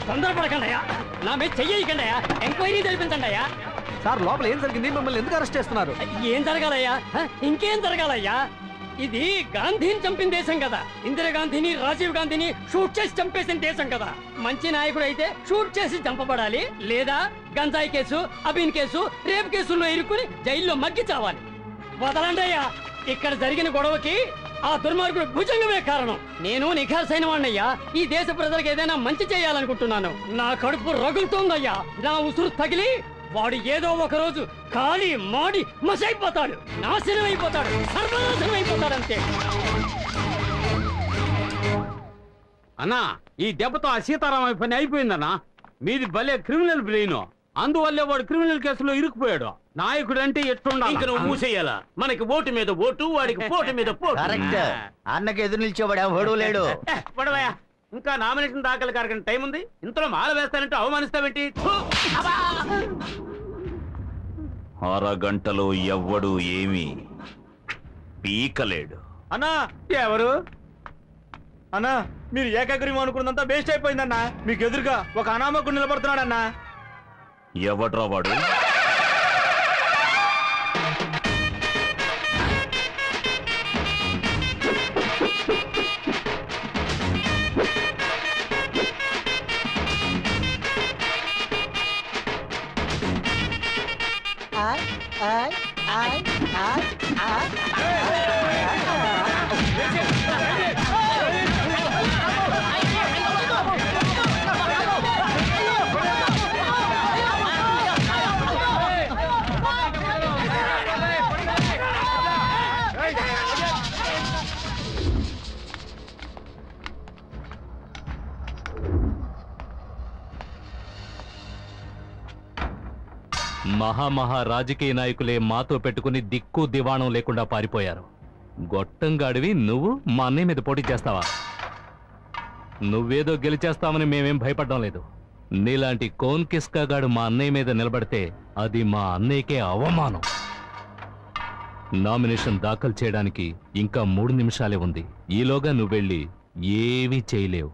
తొందరపడకండి అయ్యా. నా మీద చెయ్యకండి అయ్యా. ఎంక్వైరీ జరిపించండి అయ్యా. సార్, లోపల ఏం జరిగింది? మిమ్మల్ని ఎందుకు అరెస్ట్ చేస్తున్నారు? ఏం జరగాలయ్యా? ఇంకేం జరగాలయ్యా? ఇది గాంధీని చంపిన దేశం కదా. ఇందిరాగాంధీని, రాజీవ్ గాంధీని షూట్ చేసి చంపేసిన దేశం కదా. మంచి నాయకుడు అయితే షూట్ చేసి చంపబడాలి, లేదా గంజాయి కేసు, అబీన్ కేసు, రేప్ కేసుల్లో ఇరుక్కుని జైల్లో మగ్గి చావాలి. వదలండి అయ్యా. ఇక్కడ జరిగిన గొడవకి ఆ దుర్మార్గుడు భుజంగమే కారణం. నేను నిఖార్సైన వాణ్ణయ్యా. ఈ దేశ ప్రజలకు ఏదైనా మంచి చేయాలనుకుంటున్నాను. నా కడుపు రగులుతోందయ్యా. నా ఉసురు తగిలి వాడు ఏదో ఒక రోజు కాలి మాడి మసైపోతాడు, నాశనం అయిపోతాడు, సర్వనాశనం అయిపోతాడు అంతే. అన్నా, ఈ దెబ్బతో ఆ సీతారామయ్య పని అయిపోయిందన్నా. మీది భలే క్రిమినల్ బ్రెయిన్. అందువల్లే వాడు క్రిమినల్ కేసులో ఇరుక్కుపోయాడు. నాయకుడు అంటే ఎట్లుండాలి? ఇంక నువ్వు మూసేయాలా? మనకి ఓటు మీద ఓటు, వాడికి పోటు మీద పోటు. కరెక్ట్. అన్నకి ఎదురు నిలిచేవాడు ఎవడూ లేడు. పడవయా, ఇంకా నామినేషన్ దాఖలు కారకని టైం ఉంది. ఇంతలో మాల వేస్తానంటే అవమానిస్తావేంటి? అరగంటలో ఎవ్వడు ఏమీ పీకలేడు. అన్నా, ఎవరు అన్నా? మీరు ఏకాగ్రీవం అనుకున్నంత వేస్ట్ అయిపోయిందన్నా. మీకు ఎదురుగా ఒక అనామకుడు నిలబడుతున్నాడన్నా. ఎవడ్రా వాడు? మహామహా రాజకీయ నాయకులే మాతో పెట్టుకుని దిక్కు దివాణం లేకుండా పారిపోయారు. గొట్టంగాడివి నువ్వు మా అన్నయ్య మీద పోటీ చేస్తావా? నువ్వేదో గెలిచేస్తామని మేమేం భయపడ్డం లేదు. నీలాంటి కోన్ కిస్కాగాడు మా అన్నయ్య మీద నిలబడితే అది మా అన్నయ్యకే అవమానం. నామినేషన్ దాఖలు చేయడానికి ఇంకా 3 నిమిషాలే ఉంది. ఈలోగా నువ్వెళ్ళి ఏమీ చేయలేవు.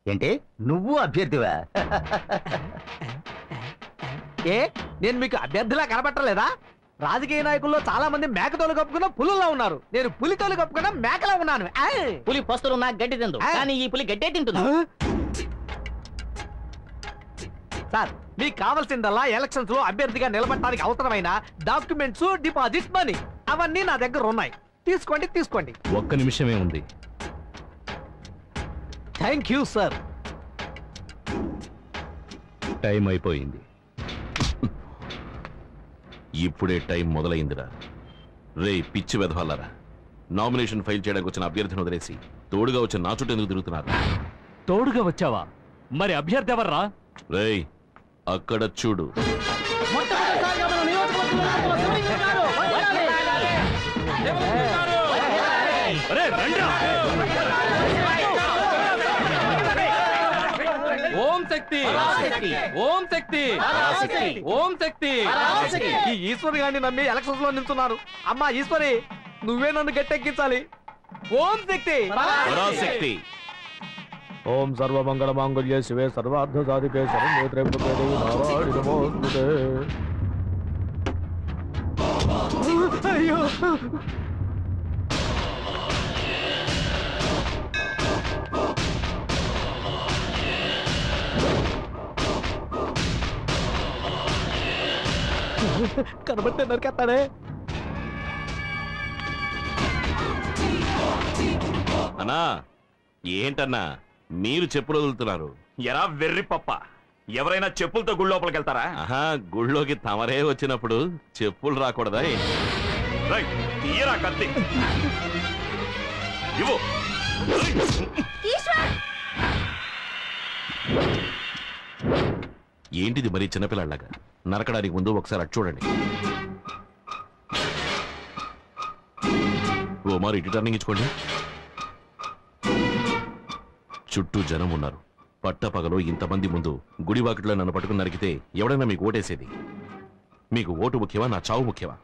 ఏంటి, నువ్వు అభ్యర్థివా? నేను మీకు అభ్యర్థిలా కనబట్టలేదా? రాజకీయ నాయకుల్లో చాలా మంది మేకతోలు కప్పుకున్న పులుల్లో ఉన్నారు. నేను పులితోలు కప్పుకున్న మేకలా ఉన్నాను. పులి పస్తులు నాకు గడ్డి తిందు, కానీ ఈ పులి గడ్డే తింటుంది. సార్, మీకు కావాల్సిందల్లా ఎలక్షన్స్ లో అభ్యర్థిగా నిలబడటానికి అవసరమైన డాక్యుమెంట్స్, డిపాజిట్ మనీ అవన్నీ నా దగ్గర ఉన్నాయి. తీసుకోండి. ఒక్క నిమిషమే ఉంది. Thank you sir. టైం అయిపోయింది. ఇప్పుడే టైం మొదలైందిరా. రే పిచ్చి వెధవాలరా, నామినేషన్ ఫైల్ చేయడానికి వచ్చిన అభ్యర్థిని వదిలేసి తోడుగా వచ్చిన నా చుట్టూ ఎందుకు తిరుగుతున్నారు? తోడుగా వచ్చావా? మరి అభ్యర్థి ఎవర్రా? రేయ్ అక్కడ చూడు. ఓం శక్తి, ఓం శక్తి, ఓం శక్తి. ఈ ఈశ్వరి గారిని నమ్మి ఎలక్షన్స్ లో నిల్చున్నారు. అమ్మా ఈశ్వరి, నువ్వే నన్ను గట్టెక్కించాలి. ఓం శక్తి. పరాశక్తి. ఓం సర్వమంగళ మాంగళ్యే శివే సర్వార్థ సాధికే శరణ్యే నారాయణ నమోస్తుతే. అయ్యో కనబడితే నరికేస్తాడే. అన్నా ఏంటన్నా మీరు చెప్పులు వదులుతున్నారు? ఎరా వెర్రి పప్ప, ఎవరైనా చెప్పులతో గుడి లోపలికి వెళ్తారా? ఆహా, గుళ్ళోకి తమరే వచ్చినప్పుడు చెప్పులు రాకూడదా? రైట్, తీయరా కత్తి. ఇవ్వు. ఏంటిది మరీ చిన్నపిల్లలాగా? నరకడానికి ముందు ఒకసారి అటు చూడండి. ఓ మారు ఇటు టర్నింగ్ ఇచ్చుకోండి. చుట్టూ జనం ఉన్నారు. పట్టపగలో ఇంతమంది ముందు గుడివాకిట్లో నన్ను పట్టుకుని నరికితే ఎవడైనా మీకు ఓటేసేది? మీకు ఓటు ముఖ్యమా, నా చావు ముఖ్యమా?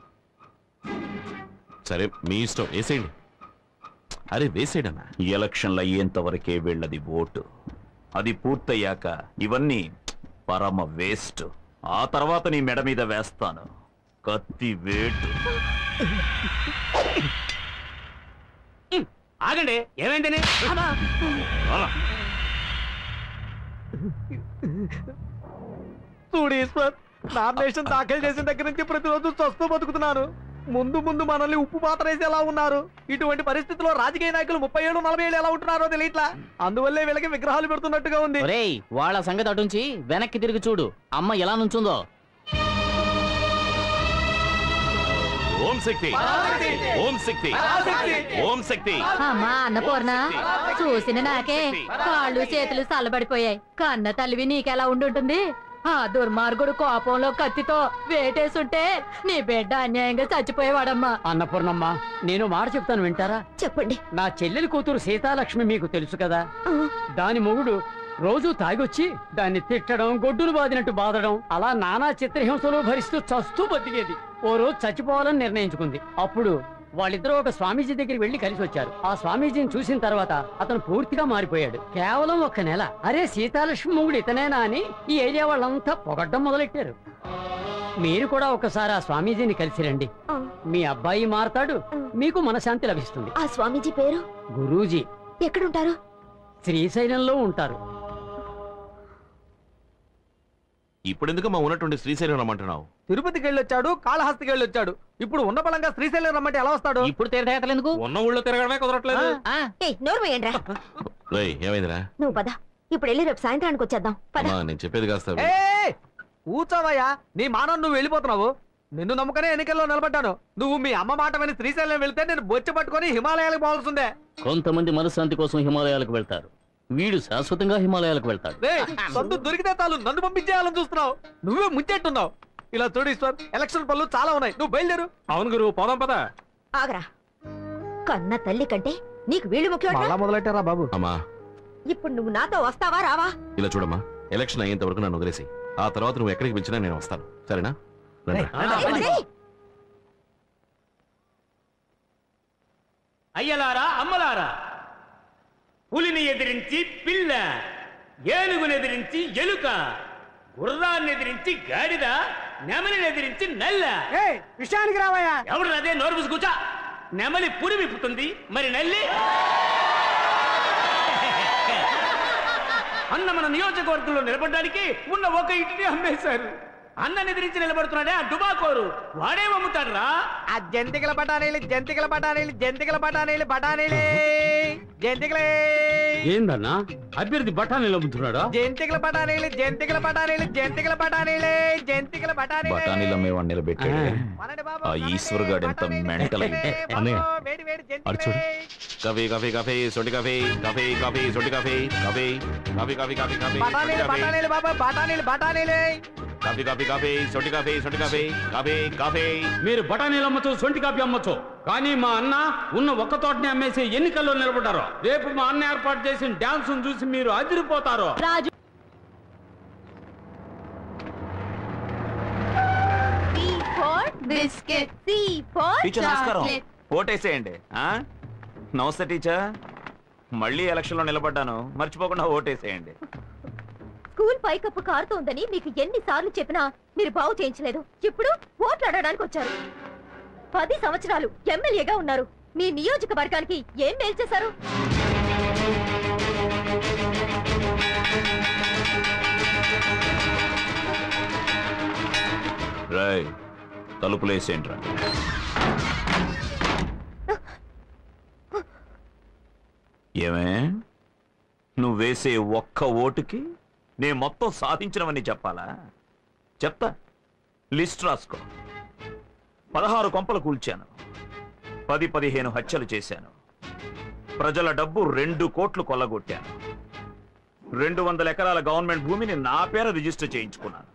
సరే మీ ఇష్టం, వేసేయండి. అరే వేసేయండి అన్న. ఎలక్షన్లు అయ్యేంత వరకే వీళ్ళది ఓటు. అది పూర్తయ్యాక ఇవన్నీ పరమ వేస్ట్. ఆ తర్వాత నీ మెడ మీద వేస్తాను కత్తి వేటు. ఆగండి, ఏమైందని? చూడు ఈశ్వర్, నామినేషన్ దాఖలు చేసిన దగ్గర నుంచి ప్రతిరోజు చస్తూ బతుకుతున్నాను. ముందు ముందు మనల్ని ఉప్పు పాత్ర వేసి ఎలా ఉన్నారు. ఇటువంటి పరిస్థితుల్లో రాజకీయ నాయకులు 37, 40 ఎలా ఉంటున్నారో తెలియట్లా. అందువల్లే వీళ్ళకి విగ్రహాలు పెడుతున్నట్టుగా ఉంది. వాళ్ళ సంగతి అటుంచి వెనక్కి తిరిగి చూడు, అమ్మ ఎలా నుంచుందో. ఓం శక్తి, ఓం శక్తి, ఓం శక్తి. అమ్మా అన్నపూర్ణ, చూసిన నాకే కాళ్ళు చేతులు చల్లబడిపోయాయి. కన్న తల్లివి నీకెలా ఉండుంటుంది? ఆ దుర్మార్గుడు కోపంలో కత్తితో వేటేసుంటే నీ బిడ్డ అన్యాయంగా చచ్చిపోయేవాడమ్మా. అన్నపూర్ణమ్మ, నేను మాట చెప్తాను, వింటారా? చెప్పండి. నా చెల్లెలి కూతురు సీతాలక్ష్మి మీకు తెలుసు కదా. దాని మొగుడు రోజు తాగొచ్చి దాన్ని తిట్టడం, గొడ్డును బాదినట్టు బాధడం, అలా నానా చిత్రహింసలు భరిస్తూ చస్తూ బతికేది. ఓ రోజు చచ్చిపోవాలని నిర్ణయించుకుంది. అప్పుడు వాళ్ళిద్దరూ ఒక స్వామీజీ దగ్గరికి వెళ్లి కలిసి వచ్చారు. ఆ స్వామీజీని చూసిన తర్వాత అతను పూర్తిగా మారిపోయాడు. కేవలం 1 నెల. అరే సీతాలక్ష్మి మొగుడు ఇతనేనా అని ఈ ఏరియా వాళ్ళంతా పొగడ్డం మొదలెట్టారు. మీరు కూడా ఒకసారి ఆ స్వామీజీని కలిసి రండి. మీ అబ్బాయి మారతాడు, మీకు మనశాంతి లభిస్తుంది. ఆ స్వామీజీ పేరు? గురూజీ. ఎక్కడుంటారు? శ్రీశైలంలో ఉంటారు. ఇప్పుడు ఎందుకు మా ఉన్నటువంటి శ్రీశైలం రమ్మంటున్నావు? తిరుపతికి వెళ్ళొచ్చాడు, కాళహస్తికి వెళ్ళొచ్చాడు. ఇప్పుడు ఉన్న బలంగా శ్రీశైలం రమ్మంటే ఎలా వస్తాడు? ఇప్పుడు తీర్థయాత్రలు ఎందుకు? ఉన్న ఊళ్ళో తిరగడమే కుదరట్లేదు. నోరు వేయండి. ఏమైందిరా? నువ్వు పద, ఇప్పుడు వెళ్ళి రేపు సాయంత్రానికి వచ్చేద్దాం. నేను చెప్పేది కాస్త కూర్చోవయ్యా, నీ మానం నువ్వు వెళ్ళిపోతున్నావు. నిన్ను నమ్ముకనే ఎన్నికల్లో నిలబడ్డాను. నువ్వు మీ అమ్మ మాట విని శ్రీశైలం వెళ్తే నేను బొచ్చి పట్టుకొని హిమాలయాలకు పోవాల్సిందే. కొంతమంది మనశ్శాంతి కోసం హిమాలయాలకు వెళ్తారు, వీడు శాశ్వతంగా హిమాలయాలకు వెళ్తాడు. సొంత దొరికితే చాలు నన్ను పంపించేయాలని చూస్తున్నావు. నువ్వే ముంచెట్టున్నావు. ఇలా చూడు ఈశ్వర్, ఎలక్షన్ పనులు చాలా ఉన్నాయి, నువ్వు బయలుదేరు. అవును గురు, పోదాం పద. ఆగరా, కన్న తల్లి కంటే నీకు వీళ్ళు ముఖ్యం. మొదలెట్టారా బాబు? అమ్మా, ఇప్పుడు నువ్వు నాతో వస్తావా రావా? ఇలా చూడమ్మా, ఎలక్షన్ అయ్యేంత వరకు నన్ను వదిలేసి, ఆ తర్వాత నువ్వు ఎక్కడికి పిలిచినా నేను వస్తాను, సరేనా? అయ్యలారా, అమ్మలారా, పులిని ఎదిరించి పిల్ల, ఏనుగుని ఎదిరించి ఎలుక, గుర్రాన్ని ఎదిరించి గాడిద, నెమలిని ఎదిరించి నల్ల. విషయానికి రావయ్యా. ఎవడు అదే నోరు పూసి కూర్చో. నెమలి పురి విప్పుతుంది, మరి నల్లి అన్న మన నియోజకవర్గంలో నిలబడడానికి ఉన్న ఒక ఇంటిని అమ్మేశారు. అన్నని ఎదిరించి నిలబడుతున్నాడే ఆ డుబాకోరు వాడే అమ్ముతాడురా. ఆ జంతికల బఠానీలు జంతికల బఠానీలు జంతికల బఠానీలు బఠానీలే జంతికలే. ఏందన్నా అభ్యర్థి బఠానీలు అమ్ముతున్నాడా? జంతికల బఠానీలు జంతికల బఠానీలు జంతికల బఠానీలే జంతికల బఠానీలు. బఠానీలో మేము నిలబెట్టాడు ఆ ఈశ్వర్ గాడు ఎంత మెంటల్. అన్నయ్య వేడి వేడి అటు చూడు. కాఫీ కాఫీ కాఫీ సొంటి కాఫీ కాఫీ కాఫీ సొంటి coffee coffee coffee coffee coffee coffee బఠానీలు బఠానీలు బాబా బఠానీలు బఠానీలే. కాఫీ కాఫీ కాఫీ సొంటి కాఫీ సొంటి కాఫీ కాఫీ కాఫీ. మీరు బఠానీలు అమ్మచ్చు, సొంటి కాఫీ అమ్మచ్చు, కానీ మా అన్న ఉన్న ఒక్క తోటని అమ్మేసి ఎన్నికల్లో నిలబడ్డారు. రేపు మా అన్న ఏర్పాటు చేసిన డాన్స్ చూసి మీరు అదిరిపోతారు. రాజు బిస్కెట్ టీచర్ నమస్కారం. ఓటేసేయండి. నమస్తే టీచర్. మళ్ళీ ఎలక్షన్ లో నిలబడ్డాను, మర్చిపోకుండా ఓటేసేయండి. స్కూల్ పైకప్పు కారుతోందని మీకు ఎన్నిసార్లు చెప్పినా మీరు బాగు చేయించలేదు. ఇప్పుడు ఓట్లు అడగడానికి వచ్చారు. 10 సంవత్సరాలు ఎమ్మెల్యేగా ఉన్నారు. మీ నియోజకవర్గానికి ఏం మేలు చేశారు? రాయ్ తలుపులేసేంట్రా. ఏమే నువ్వేసే ఒక్క ఓటుకి నేను మొత్తం సాధించినవని చెప్పాలా? చెప్తా, లిస్ట్ రాసుకో. 16 కొంపలు కూల్చాను, 10-15 హత్యలు చేశాను, ప్రజల డబ్బు 2 కోట్లు కొల్లగొట్టాను, 200 ఎకరాల గవర్నమెంట్ భూమిని నా పేర రిజిస్టర్ చేయించుకున్నాను.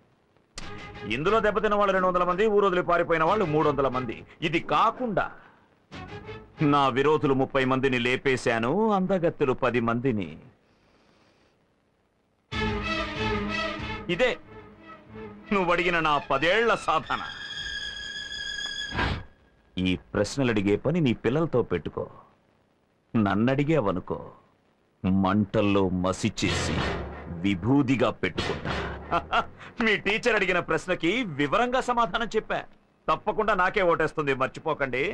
ఇందులో దెబ్బతిన్న వాళ్ళు 200 మంది, ఊరొదిలి పారిపోయిన వాళ్ళు 300 మంది. ఇది కాకుండా నా విరోధులు 30 మందిని లేపేశాను, అందగత్తెలు 10 మందిని. ఇదే నువ్వు అడిగిన నా 10 ఏళ్ల సాధన. ఈ ప్రశ్నలు అడిగే పని నీ పిల్లలతో పెట్టుకో. నన్నడిగేవనుకో మంటల్లో మసి చేసి విభూదిగా పెట్టుకుంటా. మీ టీచర్ అడిగిన ప్రశ్నకి వివరంగా సమాధానం చెప్పా. తప్పకుండా నాకే ఓటేస్తుంది, మర్చిపోకండి.